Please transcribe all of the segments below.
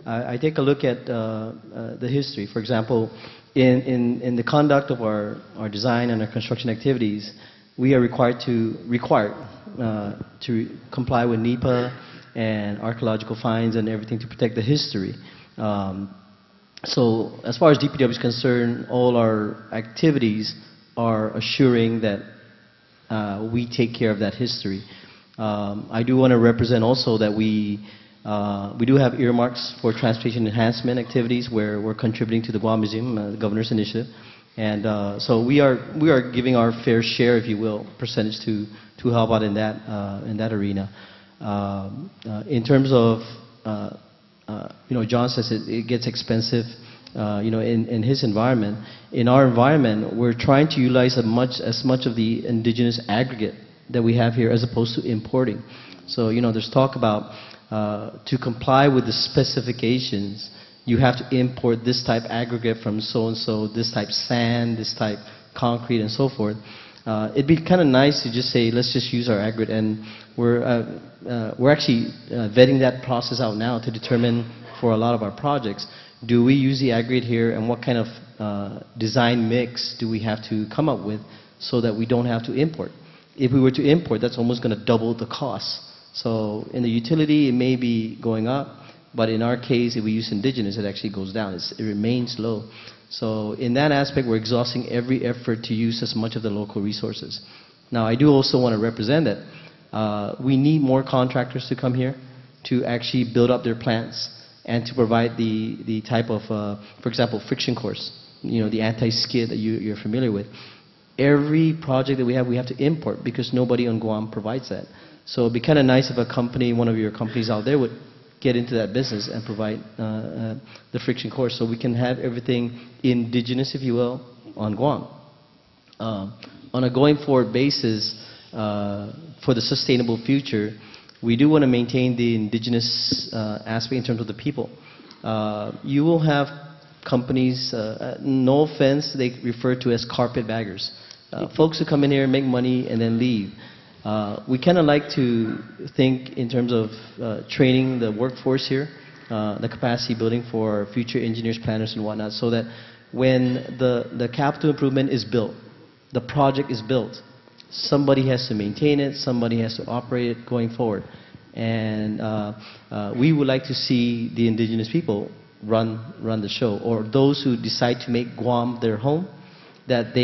I take a look at the history. For example, in the conduct of our design and our construction activities, we are required to comply with NEPA and archaeological finds and everything to protect the history. So as far as DPW is concerned, all our activities are assuring that we take care of that history. I do want to represent also that we do have earmarks for transportation enhancement activities where we're contributing to the Guam Museum, the Governor's Initiative. And so we are giving our fair share, if you will, percentage to help out in that arena. In terms of, John says it gets expensive, in his environment. In our environment, we're trying to utilize as much of the indigenous aggregate that we have here as opposed to importing. So, there's talk about to comply with the specifications, you have to import this type aggregate from so-and-so, this type sand, this type concrete, and so forth. It'd be kind of nice to just say, let's just use our aggregate, and we're actually vetting that process out now to determine for a lot of our projects, do we use the aggregate here, and what kind of design mix do we have to come up with so that we don't have to import? If we were to import, that's almost going to double the cost. So in the utility, it may be going up, but in our case, if we use indigenous, it actually goes down. It remains low. So in that aspect, we're exhausting every effort to use as much of the local resources. Now, I do also want to represent that we need more contractors to come here to actually build up their plants and to provide the type of, for example, friction course, the anti-skid that you're familiar with. Every project that we have to import because nobody on Guam provides that. So it'd be kind of nice if a company, one of your companies out there, would get into that business and provide the friction course so we can have everything indigenous, if you will, on Guam. On a going forward basis, for the sustainable future, we do want to maintain the indigenous aspect in terms of the people. You will have companies, no offense, they refer to as carpetbaggers. Folks who come in here, make money, and then leave. We kind of like to think in terms of training the workforce here, the capacity building for future engineers, planners, and whatnot, so that when the capital improvement is built, the project is built, somebody has to maintain it, somebody has to operate it going forward. And we would like to see the indigenous people run the show, or those who decide to make Guam their home, that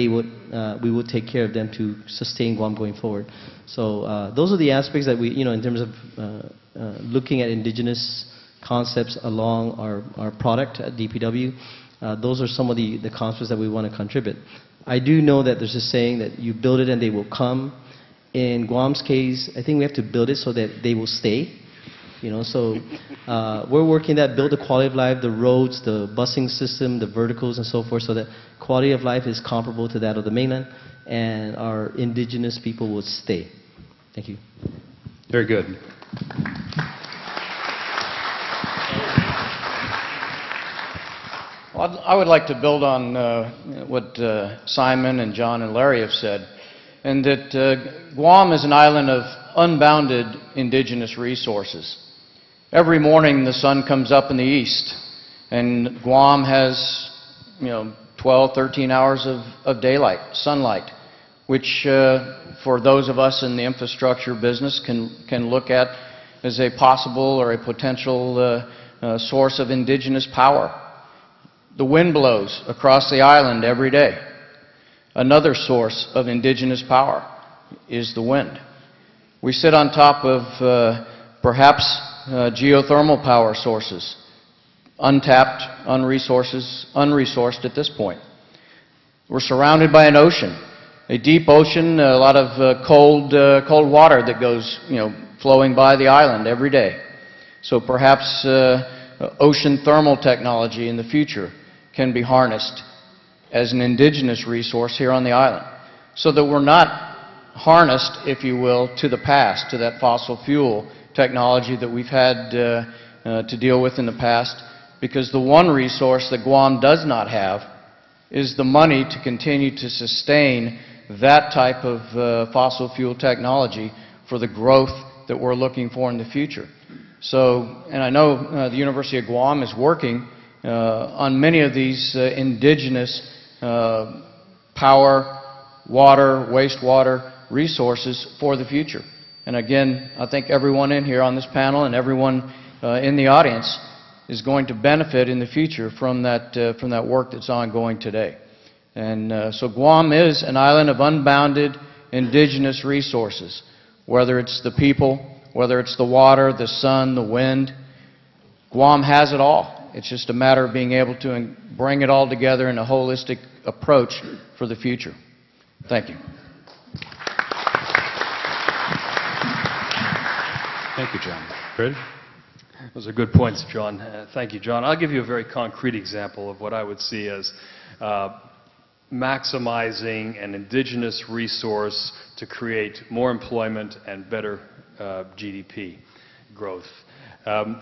we would take care of them to sustain Guam going forward. So those are the aspects that we, in terms of looking at indigenous concepts along our product at DPW, those are some of the concepts that we want to contribute. I do know that there's a saying that you build it and they will come. In Guam's case, I think we have to build it so that they will stay. So we're working that, build the quality of life, the roads, the busing system, the verticals, and so forth, so that quality of life is comparable to that of the mainland, and our indigenous people will stay. Thank you. Very good. Well, I would like to build on what Simon and John and Larry have said, and that Guam is an island of unbounded indigenous resources. Every morning the sun comes up in the east, and Guam has 12, 13 hours of daylight, sunlight, which for those of us in the infrastructure business can look at as a possible or a potential source of indigenous power. The wind blows across the island every day. Another source of indigenous power is the wind. We sit on top of perhaps geothermal power sources, untapped, unresourced at this point. We're surrounded by an ocean, a deep ocean, a lot of cold water that goes, flowing by the island every day. So perhaps ocean thermal technology in the future can be harnessed as an indigenous resource here on the island, so that we're not harnessed, if you will, to the past, to that fossil fuel technology that we've had to deal with in the past, because the one resource that Guam does not have is the money to continue to sustain that type of fossil fuel technology for the growth that we're looking for in the future. So, and I know the University of Guam is working on many of these indigenous power, water, wastewater resources for the future. And again, I think everyone in here on this panel and everyone in the audience is going to benefit in the future from that work that's ongoing today. And so Guam is an island of unbounded indigenous resources, whether it's the people, whether it's the water, the sun, the wind. Guam has it all. It's just a matter of being able to bring it all together in a holistic approach for the future. Thank you. Thank you, John. Fred? Those are good points, John. Thank you, John. I'll give you a very concrete example of what I would see as maximizing an indigenous resource to create more employment and better GDP growth.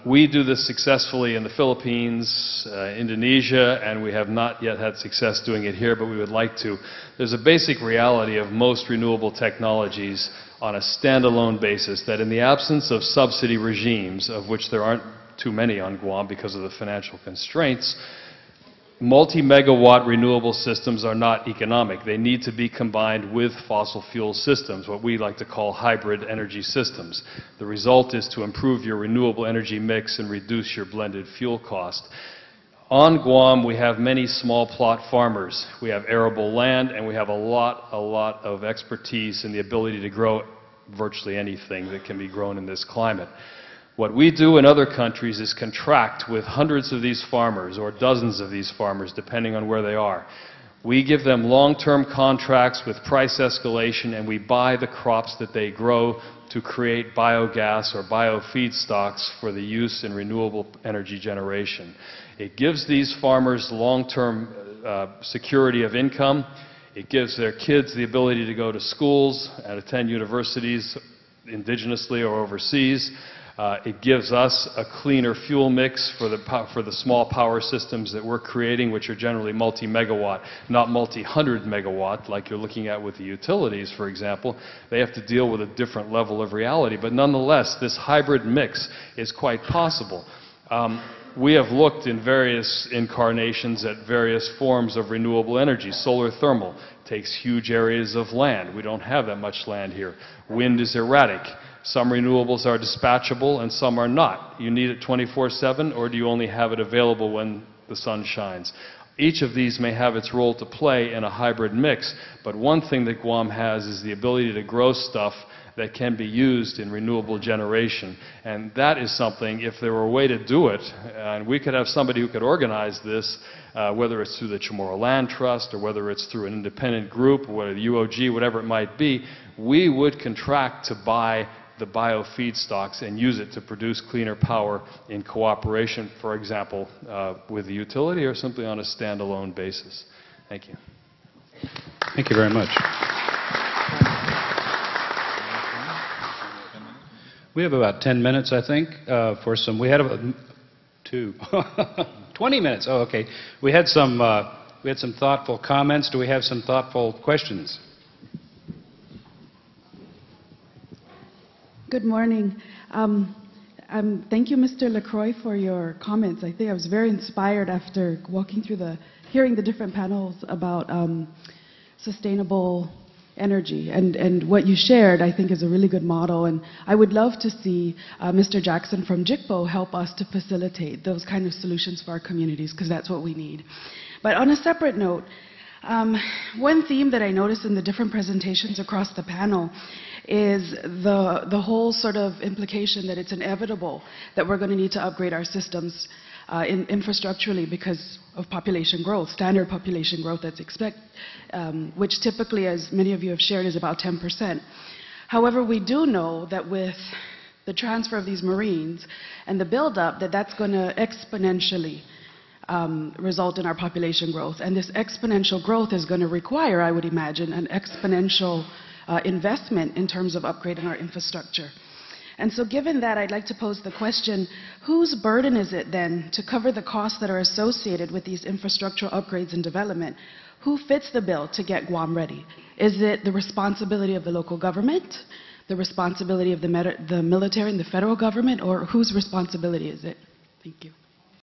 We do this successfully in the Philippines, Indonesia, and we have not yet had success doing it here, but we would like to. There's a basic reality of most renewable technologies on a standalone basis that in the absence of subsidy regimes, of which there aren't too many on Guam because of the financial constraints, multi-megawatt renewable systems are not economic. They need to be combined with fossil fuel systems, what we like to call hybrid energy systems. The result is to improve your renewable energy mix and reduce your blended fuel cost. On Guam, we have many small plot farmers. We have arable land, and we have a lot of expertise in the ability to grow virtually anything that can be grown in this climate. What we do in other countries is contract with hundreds of these farmers or dozens of these farmers, depending on where they are. We give them long-term contracts with price escalation, and we buy the crops that they grow to create biogas or biofeedstocks for the use in renewable energy generation. It gives these farmers long-term security of income. It gives their kids the ability to go to schools and attend universities indigenously or overseas. It gives us a cleaner fuel mix for the small power systems that we're creating, which are generally multi-megawatt, not multi-hundred megawatt, like you're looking at with the utilities, for example. They have to deal with a different level of reality. But nonetheless, this hybrid mix is quite possible. We have looked in various incarnations at various forms of renewable energy. Solar thermal takes huge areas of land. We don't have that much land here. Wind is erratic. Some renewables are dispatchable and some are not. You need it 24/7, or do you only have it available when the sun shines? Each of these may have its role to play in a hybrid mix, but one thing that Guam has is the ability to grow stuff that can be used in renewable generation. And that is something, if there were a way to do it, and we could have somebody who could organize this, whether it's through the Chamorro Land Trust or whether it's through an independent group, or the UOG, whatever it might be, we would contract to buy the biofeedstocks and use it to produce cleaner power in cooperation, for example, with the utility or simply on a standalone basis. Thank you. Thank you very much. We have about 10 minutes, I think, for some. We had about 20 minutes. Oh, okay. We had some thoughtful comments. Do we have some thoughtful questions? Good morning. Thank you, Mr. LaCroix, for your comments. I think I was very inspired after walking through hearing the different panels about sustainable energy. And what you shared, I think, is a really good model. And I would love to see Mr. Jackson from JICPO help us to facilitate those kind of solutions for our communities, because that's what we need. But on a separate note, one theme that I noticed in the different presentations across the panel is the whole sort of implication that it's inevitable that we're going to need to upgrade our systems infrastructurally because of population growth, standard population growth that's expected, which typically, as many of you have shared, is about 10%. However, we do know that with the transfer of these Marines and the buildup, that's going to exponentially result in our population growth. And this exponential growth is going to require, I would imagine, an exponential investment in terms of upgrading our infrastructure. And so given that, I'd like to pose the question, whose burden is it then to cover the costs that are associated with these infrastructural upgrades and development? Who fits the bill to get Guam ready? Is it the responsibility of the local government, the responsibility of the military and the federal government, or whose responsibility is it? Thank you.